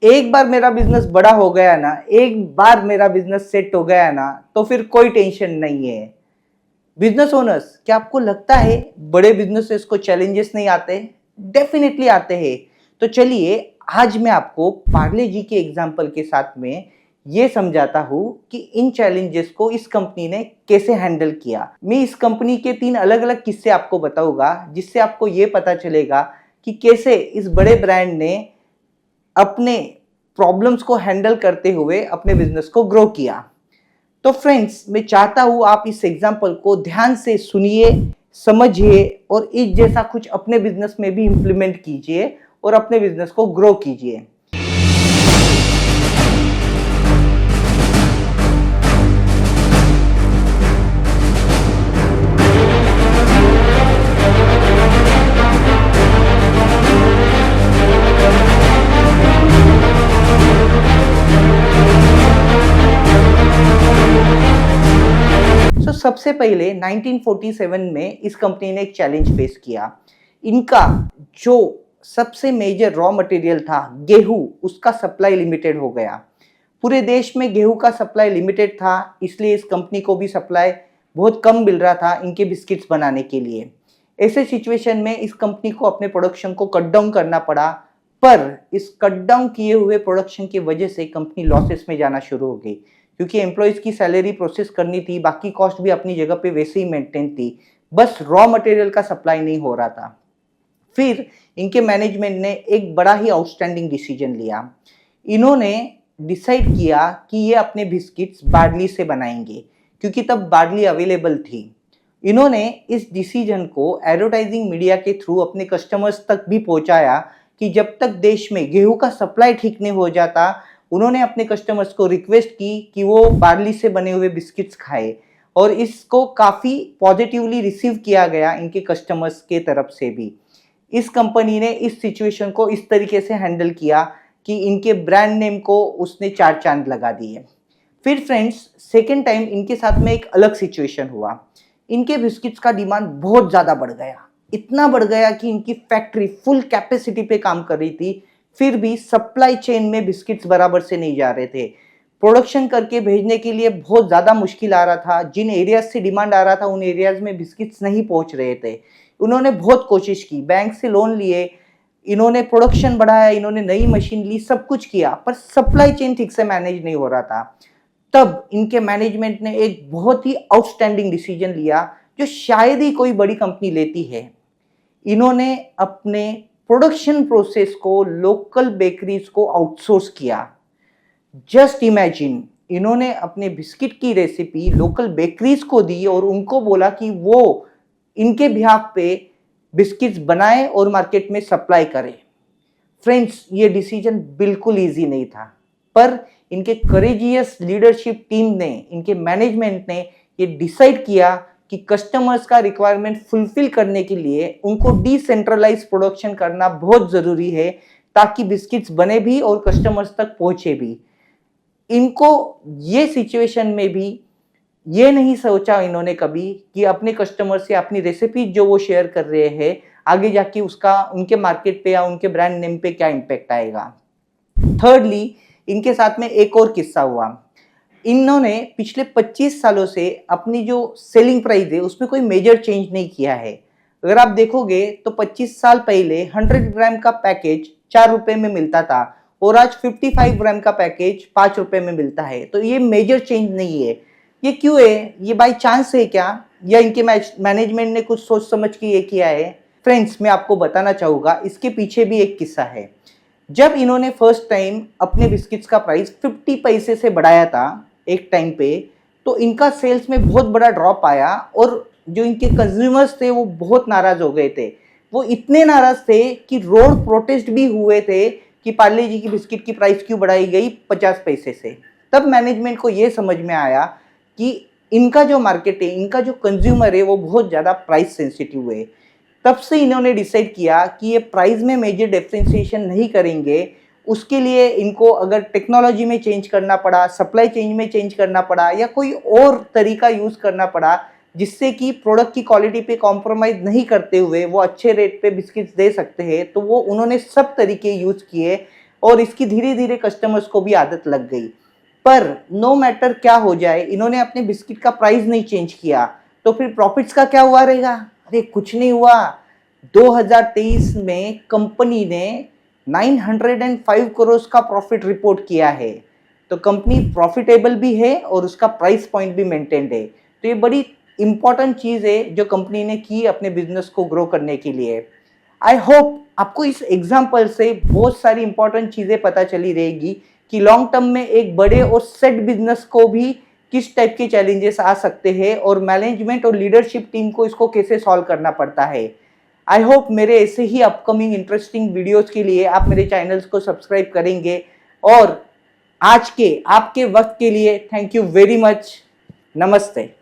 एक बार मेरा बिजनेस बड़ा हो गया ना, एक बार मेरा बिजनेस सेट हो गया ना, तो फिर कोई टेंशन नहीं है। बिजनेस ओनर्स, क्या आपको लगता है बड़े बिजनेसेस को चैलेंजेस नहीं आते? डेफिनेटली आते हैं। तो चलिए, आज मैं आपको पार्ले जी के एग्जाम्पल के साथ में ये समझाता हूँ कि इन चैलेंजेस को इस कंपनी ने कैसे हैंडल किया। मैं इस कंपनी के 3 अलग अलग किस्से आपको बताऊंगा, जिससे आपको ये पता चलेगा कि कैसे इस बड़े ब्रांड ने अपने प्रॉब्लम्स को हैंडल करते हुए अपने बिजनेस को ग्रो किया। तो फ्रेंड्स, मैं चाहता हूं आप इस एग्जाम्पल को ध्यान से सुनिए, समझिए और इस जैसा कुछ अपने बिजनेस में भी इंप्लीमेंट कीजिए और अपने बिजनेस को ग्रो कीजिए। सबसे पहले 1947 में इस कंपनी ने एक चैलेंज फेस किया। इनका जो सबसे मेजर रॉ मटेरियल था गेहूं, उसका सप्लाई लिमिटेड हो गया। पूरे देश में गेहूं का सप्लाई लिमिटेड था, इसलिए इस कंपनी को भी सप्लाई बहुत कम मिल रहा था इनके बिस्किट्स बनाने के लिए। ऐसे सिचुएशन में इस कंपनी को अपने प्रोडक्शन को कट डाउन करना पड़ा, पर इस कट डाउन किए हुए प्रोडक्शन की वजह से कंपनी लॉसेस में जाना शुरू हो गई, क्योंकि एम्प्लॉयज की सैलरी प्रोसेस करनी थी, बाकी कॉस्ट भी अपनी जगह पे वैसे ही मेंटेन थी, बस रॉ मटेरियल का सप्लाई नहीं हो रहा था। फिर इनके मैनेजमेंट ने एक बड़ा ही आउटस्टैंडिंग डिसीजन लिया। इन्होंने डिसाइड किया कि ये अपने बिस्किट्स बार्ली से बनाएंगे, क्योंकि तब बार्ली अवेलेबल थी। इन्होंने इस डिसीजन को एडवर्टाइजिंग मीडिया के थ्रू अपने कस्टमर्स तक भी पहुंचाया कि जब तक देश में गेहूं का सप्लाई ठीक नहीं हो जाता, उन्होंने अपने कस्टमर्स को रिक्वेस्ट की कि वो बार्ली से बने हुए बिस्किट्स खाए, और इसको काफ़ी पॉजिटिवली रिसीव किया गया इनके कस्टमर्स के तरफ से भी। इस कंपनी ने इस सिचुएशन को इस तरीके से हैंडल किया कि इनके ब्रांड नेम को उसने 4 चांद लगा दिए। फिर फ्रेंड्स, सेकेंड टाइम इनके साथ में एक अलग सिचुएशन हुआ। इनके बिस्किट्स का डिमांड बहुत ज़्यादा बढ़ गया, इतना बढ़ गया कि इनकी फैक्ट्री फुल कैपेसिटी पे काम कर रही थी, फिर भी सप्लाई चेन में बिस्किट्स बराबर से नहीं जा रहे थे। प्रोडक्शन करके भेजने के लिए बहुत ज़्यादा मुश्किल आ रहा था, जिन एरियाज से डिमांड आ रहा था उन एरियाज में बिस्किट्स नहीं पहुंच रहे थे। उन्होंने बहुत कोशिश की, बैंक से लोन लिए, इन्होंने प्रोडक्शन बढ़ाया, इन्होंने नई मशीन ली, सब कुछ किया, पर सप्लाई चेन ठीक से मैनेज नहीं हो रहा था। तब इनके मैनेजमेंट ने एक बहुत ही आउटस्टैंडिंग डिसीजन लिया, जो शायद ही कोई बड़ी कंपनी लेती है। इन्होंने अपने प्रोडक्शन प्रोसेस को लोकल बेकरीज को आउटसोर्स किया। जस्ट इमेजिन, इन्होंने अपने बिस्किट की रेसिपी लोकल बेकरीज को दी और उनको बोला कि वो इनके बिहाफ पे बिस्किट्स बनाए और मार्केट में सप्लाई करें। फ्रेंड्स, ये डिसीजन बिल्कुल इजी नहीं था, पर इनके करेजियस लीडरशिप टीम ने, इनके मैनेजमेंट ने ये डिसाइड किया कि कस्टमर्स का रिक्वायरमेंट फुलफिल करने के लिए उनको डिसेंट्रलाइज प्रोडक्शन करना बहुत ज़रूरी है, ताकि बिस्किट्स बने भी और कस्टमर्स तक पहुंचे भी। इनको ये सिचुएशन में भी ये नहीं सोचा इन्होंने कभी कि अपने कस्टमर से अपनी रेसिपी जो वो शेयर कर रहे हैं, आगे जाके उसका उनके मार्केट पे या उनके ब्रांड नेम पे क्या इम्पैक्ट आएगा। थर्डली, इनके साथ में एक और किस्सा हुआ। इन्होंने पिछले 25 सालों से अपनी जो सेलिंग प्राइस है उसमें कोई मेजर चेंज नहीं किया है। अगर आप देखोगे तो 25 साल पहले 100 ग्राम का पैकेज 4 रुपए में मिलता था और आज 55 ग्राम का पैकेज 5 रुपए में मिलता है। तो ये मेजर चेंज नहीं है। ये क्यों है? ये बाई चांस है क्या, या इनके मैनेजमेंट ने कुछ सोच समझ के ये किया है? फ्रेंड्स, मैं आपको बताना चाहूँगा, इसके पीछे भी एक किस्सा है। जब इन्होंने फर्स्ट टाइम अपने बिस्किट्स का प्राइस 50 पैसे से बढ़ाया था एक टाइम पे, तो इनका सेल्स में बहुत बड़ा ड्रॉप आया और जो इनके कंज्यूमर्स थे वो बहुत नाराज हो गए थे। वो इतने नाराज थे कि रोड प्रोटेस्ट भी हुए थे कि पार्ले जी की बिस्किट की प्राइस क्यों बढ़ाई गई 50 पैसे से। तब मैनेजमेंट को ये समझ में आया कि इनका जो मार्केट है, इनका जो कंज्यूमर है, वो बहुत ज़्यादा प्राइस सेंसिटिव है। तब से इन्होंने डिसाइड किया कि ये प्राइस में मेजर डिफरेंशिएशन नहीं करेंगे। उसके लिए इनको अगर टेक्नोलॉजी में चेंज करना पड़ा, सप्लाई चेन में चेंज करना पड़ा, या कोई और तरीका यूज़ करना पड़ा जिससे कि प्रोडक्ट की क्वालिटी पे कॉम्प्रोमाइज़ नहीं करते हुए वो अच्छे रेट पे बिस्किट्स दे सकते हैं, तो वो उन्होंने सब तरीके यूज़ किए और इसकी धीरे धीरे कस्टमर्स को भी आदत लग गई। पर नो मैटर क्या हो जाए, इन्होंने अपने बिस्किट का प्राइस नहीं चेंज किया, तो फिर प्रॉफिट्स का क्या हुआ रहेगा? अरे कुछ नहीं हुआ। 2023 में कंपनी ने 905 करोड़ का प्रॉफिट रिपोर्ट किया है। तो कंपनी प्रॉफिटेबल भी है और उसका प्राइस पॉइंट भी मेंटेन्ड है। तो ये बड़ी इंपॉर्टेंट चीज है जो कंपनी ने की अपने बिजनेस को ग्रो करने के लिए। आई होप आपको इस एग्जाम्पल से बहुत सारी इंपॉर्टेंट चीजें पता चली रहेगी कि लॉन्ग टर्म में एक बड़े और सेट बिजनेस को भी किस टाइप के चैलेंजेस आ सकते हैं और मैनेजमेंट और लीडरशिप टीम को इसको कैसे सॉल्व करना पड़ता है। आई होप मेरे ऐसे ही अपकमिंग इंटरेस्टिंग वीडियोस के लिए आप मेरे चैनल्स को सब्सक्राइब करेंगे। और आज के आपके वक्त के लिए थैंक यू वेरी मच। नमस्ते।